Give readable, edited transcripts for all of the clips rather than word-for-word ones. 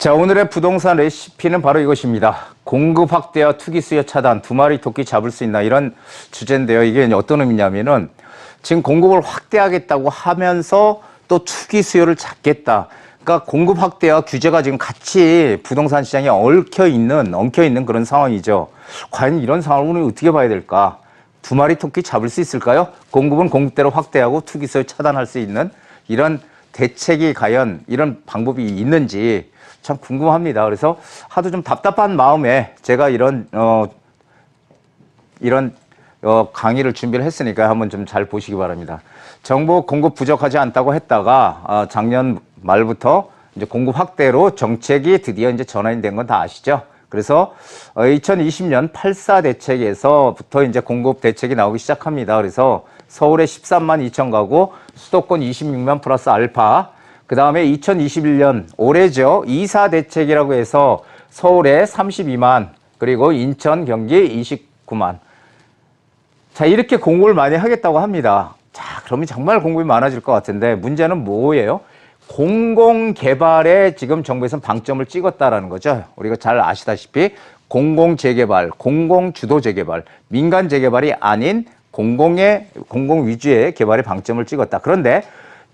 자, 오늘의 부동산 레시피는 바로 이것입니다. 공급 확대와 투기 수요 차단, 두 마리 토끼 잡을 수 있나 이런 주제인데요. 이게 어떤 의미냐면은 지금 공급을 확대하겠다고 하면서 또 투기 수요를 잡겠다. 그러니까 공급 확대와 규제가 지금 같이 부동산 시장에 엉켜 있는 그런 상황이죠. 과연 이런 상황을 어떻게 봐야 될까? 두 마리 토끼 잡을 수 있을까요? 공급은 공급대로 확대하고 투기 수요 차단할 수 있는 이런 대책이 과연 이런 방법이 있는지 참 궁금합니다. 그래서 하도 좀 답답한 마음에 제가 이런 강의를 준비를 했으니까 한번 좀 잘 보시기 바랍니다. 정부 공급 부족하지 않다고 했다가 작년 말부터 이제 공급 확대로 정책이 드디어 이제 전환이 된 건 다 아시죠? 그래서 2020년 8.4 대책에서부터 이제 공급 대책이 나오기 시작합니다. 그래서 서울에 13만 2천 가구, 수도권 26만 플러스 알파, 그 다음에 2021년 올해죠. 2.4 대책이라고 해서 서울에 32만, 그리고 인천, 경기 29만. 자, 이렇게 공급을 많이 하겠다고 합니다. 자, 그러면 정말 공급이 많아질 것 같은데 문제는 뭐예요? 공공개발에 지금 정부에서는 방점을 찍었다라는 거죠. 우리가 잘 아시다시피 공공재개발, 공공주도 재개발, 민간 재개발이 아닌 공공 위주의 개발에 방점을 찍었다. 그런데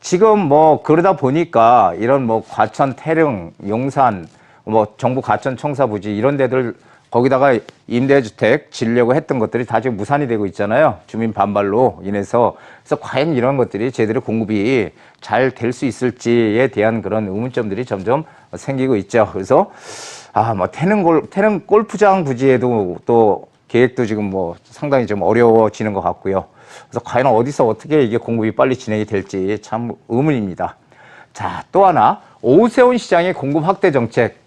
지금 뭐 그러다 보니까 이런 뭐 과천, 태릉, 용산, 뭐 정부 과천 청사부지 이런 데들 거기다가 임대주택 지으려고 했던 것들이 다 지금 무산이 되고 있잖아요. 주민 반발로 인해서. 그래서 과연 이런 것들이 제대로 공급이 잘 될 수 있을지에 대한 그런 의문점들이 점점 생기고 있죠. 그래서 뭐 태릉 골프장 부지에도 또 계획도 지금 뭐 상당히 좀 어려워지는 것 같고요. 그래서 과연 어디서 어떻게 이게 공급이 빨리 진행이 될지 참 의문입니다. 자, 또 하나 오세훈 시장의 공급 확대 정책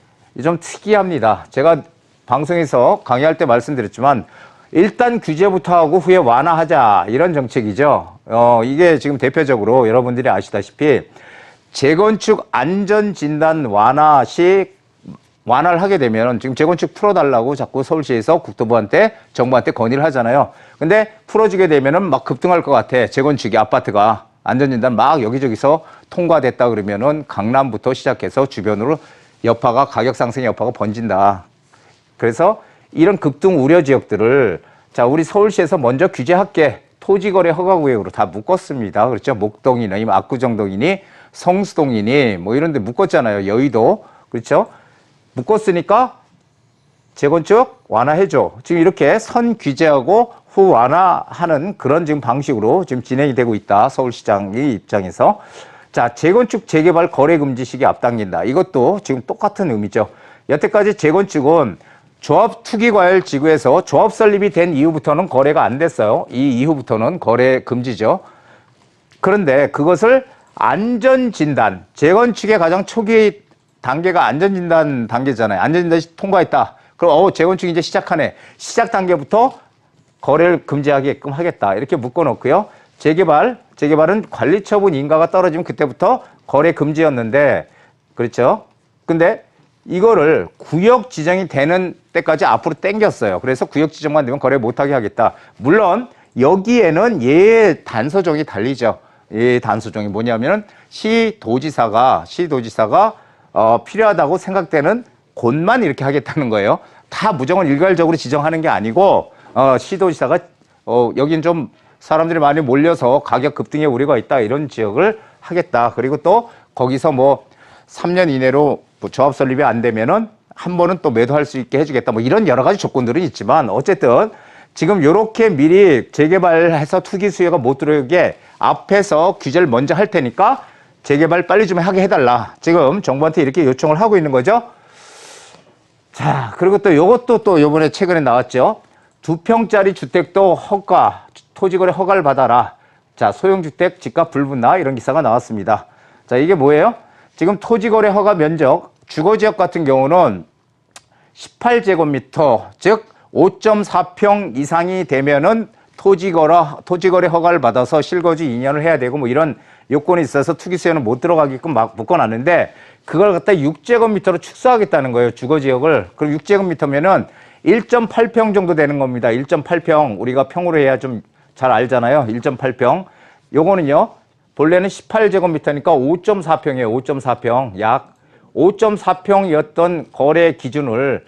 좀 특이합니다. 제가 방송에서 강의할 때 말씀드렸지만 일단 규제부터 하고 후에 완화하자 이런 정책이죠. 이게 지금 대표적으로 여러분들이 아시다시피 재건축 안전진단 완화 시 완화를 하게 되면 지금 재건축 풀어달라고 자꾸 서울시에서 국토부한테 정부한테 건의를 하잖아요. 근데 풀어주게 되면은 막 급등할 것 같아. 재건축이 아파트가 안전진단 막 여기저기서 통과됐다 그러면은 강남부터 시작해서 주변으로 여파가 가격 상승의 여파가 번진다. 그래서 이런 급등 우려 지역들을 자 우리 서울시에서 먼저 규제할게. 토지거래 허가구역으로 다 묶었습니다. 그렇죠? 목동이니 압구정동이니 성수동이니 뭐 이런 데 묶었잖아요. 여의도. 그렇죠? 묶었으니까 재건축 완화해줘. 지금 이렇게 선 규제하고 후 완화하는 그런 지금 방식으로 지금 진행이 되고 있다. 서울시장의 입장에서. 자, 재건축 재개발 거래 금지 시기 앞당긴다. 이것도 지금 똑같은 의미죠. 여태까지 재건축은 조합 투기과열 지구에서 조합 설립이 된 이후부터는 거래가 안 됐어요. 이 이후부터는 거래 금지죠. 그런데 그것을 안전진단, 재건축의 가장 초기 단계가 안전진단 단계잖아요. 안전진단이 통과했다. 그럼 재건축 이제 시작하네. 시작 단계부터 거래를 금지하게끔 하겠다. 이렇게 묶어놓고요. 재개발은 관리처분 인가가 떨어지면 그때부터 거래 금지였는데, 그렇죠? 근데 이거를 구역 지정이 되는 때까지 앞으로 당겼어요. 그래서 구역 지정만 되면 거래 못하게 하겠다. 물론 여기에는 단서종이 달리죠. 단서종이 뭐냐면은 시도지사가 필요하다고 생각되는 곳만 이렇게 하겠다는 거예요. 다 무조건 일괄적으로 지정하는 게 아니고 시도지사가 여긴 좀 사람들이 많이 몰려서 가격 급등의 우려가 있다 이런 지역을 하겠다. 그리고 또 거기서 뭐 3년 이내로 조합 설립이 안 되면은 한 번은 또 매도할 수 있게 해주겠다. 뭐 이런 여러 가지 조건들은 있지만 어쨌든 지금 요렇게 미리 재개발해서 투기 수요가 못 들어오게 앞에서 규제를 먼저 할 테니까 재개발 빨리 좀 하게 해달라. 지금 정부한테 이렇게 요청을 하고 있는 거죠. 자, 그리고 또 요것도 또 요번에 최근에 나왔죠. 2평짜리 주택도 토지거래 허가를 받아라. 자, 소형주택 집값 불분나 이런 기사가 나왔습니다. 자, 이게 뭐예요? 지금 토지거래 허가 면적, 주거지역 같은 경우는 18제곱미터, 즉 5.4평 이상이 되면은 토지거래 허가를 받아서 실거주 2년을 해야 되고 뭐 이런 요건이 있어서 투기수요는 못 들어가게끔 막 묶어놨는데 그걸 갖다 6제곱미터로 축소하겠다는 거예요. 주거지역을. 그럼 6제곱미터면은 1.8평 정도 되는 겁니다. 1.8평. 우리가 평으로 해야 좀 잘 알잖아요. 1.8평. 요거는요. 본래는 18제곱미터니까 5.4평이에요. 5.4평. 약 5.4평이었던 거래 기준을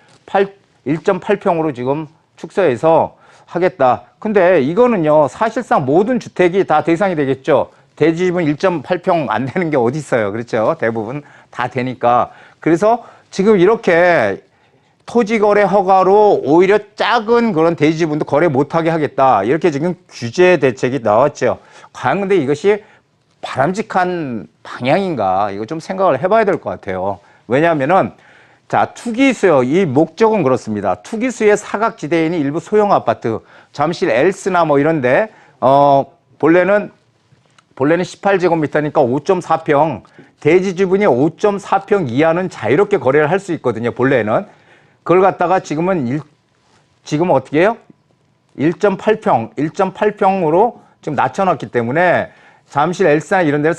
1.8평으로 지금 축소해서 하겠다. 근데 이거는요, 사실상 모든 주택이 다 대상이 되겠죠. 대지집은 1.8평 안 되는 게 어디 있어요. 그렇죠. 대부분 다 되니까. 그래서 지금 이렇게 토지거래 허가로 오히려 작은 그런 대지지분도 거래 못하게 하겠다. 이렇게 지금 규제 대책이 나왔죠. 과연 근데 이것이 바람직한 방향인가? 이거 좀 생각을 해봐야 될 것 같아요. 왜냐하면은 자, 투기수요. 이 목적은 그렇습니다. 투기수의 사각지대에 있는 일부 소형 아파트, 잠실 엘스나 뭐 이런데 본래는 18제곱미터니까 5.4평, 대지지분이 5.4평 이하는 자유롭게 거래를 할 수 있거든요. 본래는. 그걸 갖다가 지금은 어떻게 해요? 1.8평으로 지금 낮춰놨기 때문에 잠실 엘스나 이런 데는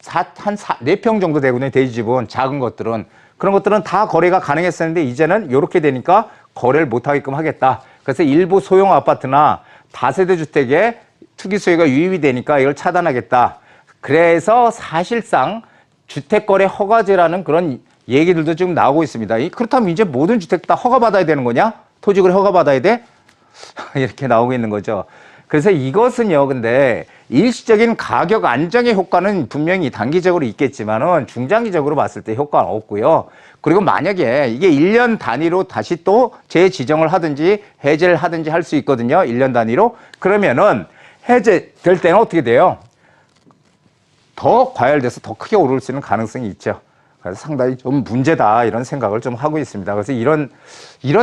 4평 정도 되거든요. 대지집은 작은 것들은. 그런 것들은 다 거래가 가능했었는데 이제는 이렇게 되니까 거래를 못하게끔 하겠다. 그래서 일부 소형 아파트나 다세대 주택에 투기 수요가 유입이 되니까 이걸 차단하겠다. 그래서 사실상 주택거래 허가제라는 그런 얘기들도 지금 나오고 있습니다. 그렇다면 이제 모든 주택 다 허가받아야 되는 거냐? 토지거래 허가받아야 돼? 이렇게 나오고 있는 거죠. 그래서 이것은요, 근데 일시적인 가격 안정의 효과는 분명히 단기적으로 있겠지만은 중장기적으로 봤을 때 효과는 없고요. 그리고 만약에 이게 1년 단위로 다시 또 재지정을 하든지 해제를 하든지 할 수 있거든요. 1년 단위로. 그러면은 해제될 때는 어떻게 돼요? 더 과열돼서 더 크게 오를 수 있는 가능성이 있죠. 그래서 상당히 좀 문제다 이런 생각을 좀 하고 있습니다. 그래서 이런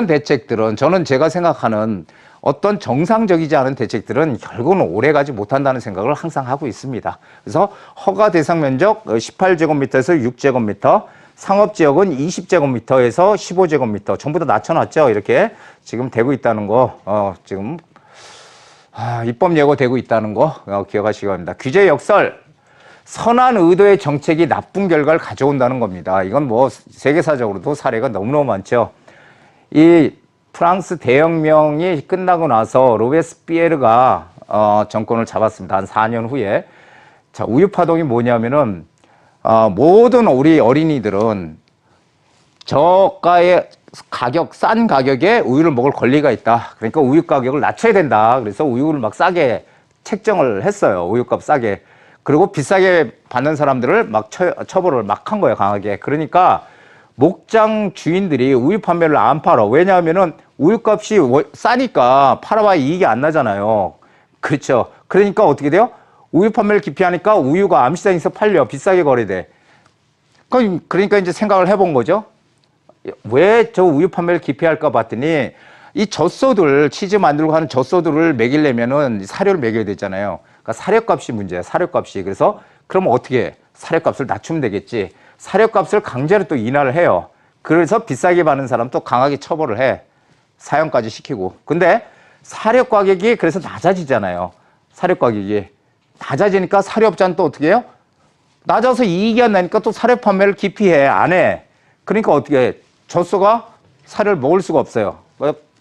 대책들은 저는 제가 생각하는 어떤 정상적이지 않은 대책들은 결국은 오래가지 못한다는 생각을 항상 하고 있습니다. 그래서 허가 대상 면적 18제곱미터에서 6제곱미터, 상업지역은 20제곱미터에서 15제곱미터 전부 다 낮춰놨죠. 이렇게 지금 되고 있다는 거 지금 입법 예고되고 있다는 거 기억하시기 바랍니다. 규제 역설. 선한 의도의 정책이 나쁜 결과를 가져온다는 겁니다. 이건 뭐 세계사적으로도 사례가 너무너무 많죠. 이 프랑스 대혁명이 끝나고 나서 로베스피에르가 정권을 잡았습니다. 한 4년 후에. 자, 우유파동이 뭐냐면은 모든 우리 어린이들은 저가의 가격, 싼 가격에 우유를 먹을 권리가 있다. 그러니까 우유 가격을 낮춰야 된다. 그래서 우유를 막 싸게 책정을 했어요. 우유값 싸게. 그리고 비싸게 받는 사람들을 막 처벌을 막 한 거예요, 강하게. 그러니까 목장 주인들이 우유 판매를 안 팔아. 왜냐하면은 우유값이 싸니까 팔아봐야 이익이 안 나잖아요. 그렇죠. 그러니까 어떻게 돼요? 우유 판매를 기피하니까 우유가 암시장에서 팔려. 비싸게 거래돼. 그러니까 이제 생각을 해본 거죠. 왜 저 우유 판매를 기피할까 봤더니 이 젖소들, 치즈 만들고 하는 젖소들을 먹이려면은 사료를 먹여야 되잖아요. 그러니까 사료값이 문제야, 사료값이. 그래서 그럼 어떻게 해? 사료값을 낮추면 되겠지. 사료값을 강제로 또 인하를 해요. 그래서 비싸게 받는 사람 또 강하게 처벌을 해. 사형까지 시키고. 근데 사료 가격이 그래서 낮아지잖아요. 사료 가격이. 낮아지니까 사료업자는 또 어떻게 해요? 낮아서 이익이 안 나니까 또 사료 판매를 기피해. 안 해. 그러니까 어떻게 해? 젖소가 사료를 먹을 수가 없어요.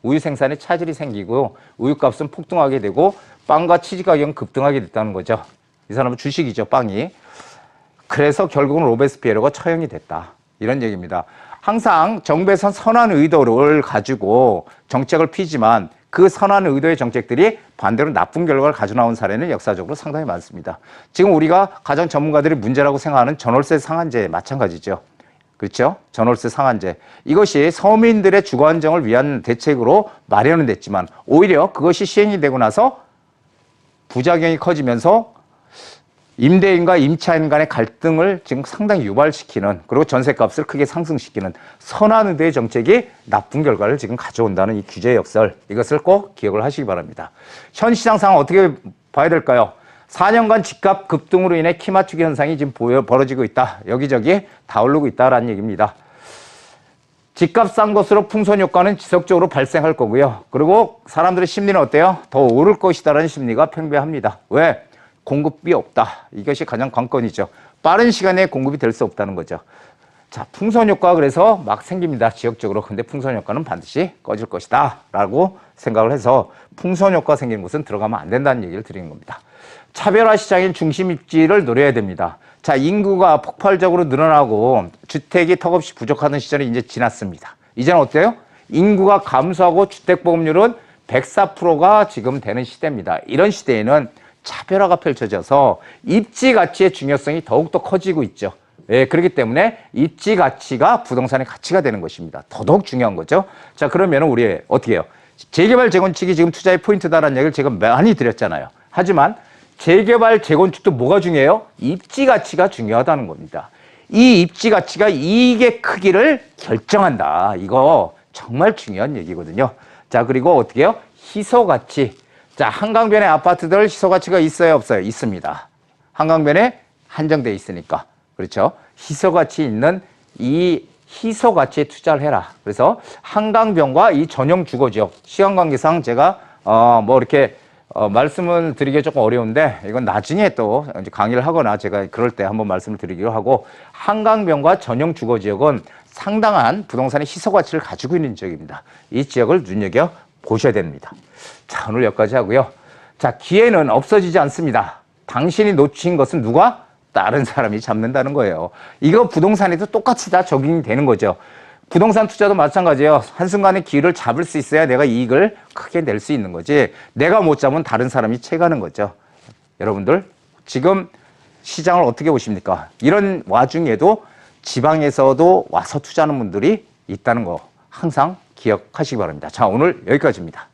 우유 생산에 차질이 생기고 우유값은 폭등하게 되고 빵과 치즈 가격은 급등하게 됐다는 거죠. 이 사람은 주식이죠, 빵이. 그래서 결국은 로베스피에르가 처형이 됐다. 이런 얘기입니다. 항상 정부에선 선한 의도를 가지고 정책을 피지만 그 선한 의도의 정책들이 반대로 나쁜 결과를 가져나온 사례는 역사적으로 상당히 많습니다. 지금 우리가 가장 전문가들이 문제라고 생각하는 전월세 상한제 마찬가지죠. 그렇죠? 전월세 상한제. 이것이 서민들의 주거 안정을 위한 대책으로 마련은 됐지만 오히려 그것이 시행이 되고 나서 부작용이 커지면서 임대인과 임차인 간의 갈등을 지금 상당히 유발시키는, 그리고 전세값을 크게 상승시키는 선한 의도의 정책이 나쁜 결과를 지금 가져온다는 이 규제 역설, 이것을 꼭 기억을 하시기 바랍니다. 현 시장 상황 어떻게 봐야 될까요? 4년간 집값 급등으로 인해 키 맞추기 현상이 지금 벌어지고 있다. 여기저기 다 오르고 있다라는 얘기입니다. 집값 싼 것으로 풍선 효과는 지속적으로 발생할 거고요. 그리고 사람들의 심리는 어때요? 더 오를 것이다라는 심리가 팽배합니다. 왜? 공급이 없다. 이것이 가장 관건이죠. 빠른 시간에 공급이 될 수 없다는 거죠. 자, 풍선 효과가 그래서 막 생깁니다. 지역적으로. 근데 풍선 효과는 반드시 꺼질 것이다 라고 생각을 해서 풍선 효과 생기는 곳은 들어가면 안 된다는 얘기를 드리는 겁니다. 차별화 시장의 중심 입지를 노려야 됩니다. 자, 인구가 폭발적으로 늘어나고 주택이 턱없이 부족하던 시절이 이제 지났습니다. 이제는 어때요? 인구가 감소하고 주택 보급률은 104%가 지금 되는 시대입니다. 이런 시대에는 차별화가 펼쳐져서 입지 가치의 중요성이 더욱더 커지고 있죠. 예, 그렇기 때문에 입지 가치가 부동산의 가치가 되는 것입니다. 더더욱 중요한 거죠. 자, 그러면 우리 어떻게 해요? 재개발, 재건축이 지금 투자의 포인트다라는 얘기를 제가 많이 드렸잖아요. 하지만 재개발, 재건축도 뭐가 중요해요? 입지 가치가 중요하다는 겁니다. 이 입지 가치가 이익의 크기를 결정한다. 이거 정말 중요한 얘기거든요. 자, 그리고 어떻게 해요? 희소 가치. 자, 한강변의 아파트들 희소 가치가 있어요, 없어요? 있습니다. 한강변에 한정돼 있으니까. 그렇죠? 희소 가치 있는 이 희소 가치에 투자를 해라. 그래서 한강변과 이 전용 주거지역, 시간 관계상 제가 뭐 이렇게 말씀을 드리기 조금 어려운데 이건 나중에 또 이제 강의를 하거나 제가 그럴 때 한번 말씀을 드리기로 하고, 한강변과 전용 주거지역은 상당한 부동산의 희소 가치를 가지고 있는 지역입니다. 이 지역을 눈여겨 보셔야 됩니다. 자, 오늘 여기까지 하고요. 자, 기회는 없어지지 않습니다. 당신이 놓친 것은 누가? 다른 사람이 잡는다는 거예요. 이거 부동산에도 똑같이 다 적용이 되는 거죠. 부동산 투자도 마찬가지예요. 한순간에 기회를 잡을 수 있어야 내가 이익을 크게 낼 수 있는 거지, 내가 못 잡으면 다른 사람이 채가는 거죠. 여러분들 지금 시장을 어떻게 보십니까? 이런 와중에도 지방에서도 와서 투자하는 분들이 있다는 거 항상 기억하시기 바랍니다. 자, 오늘 여기까지입니다.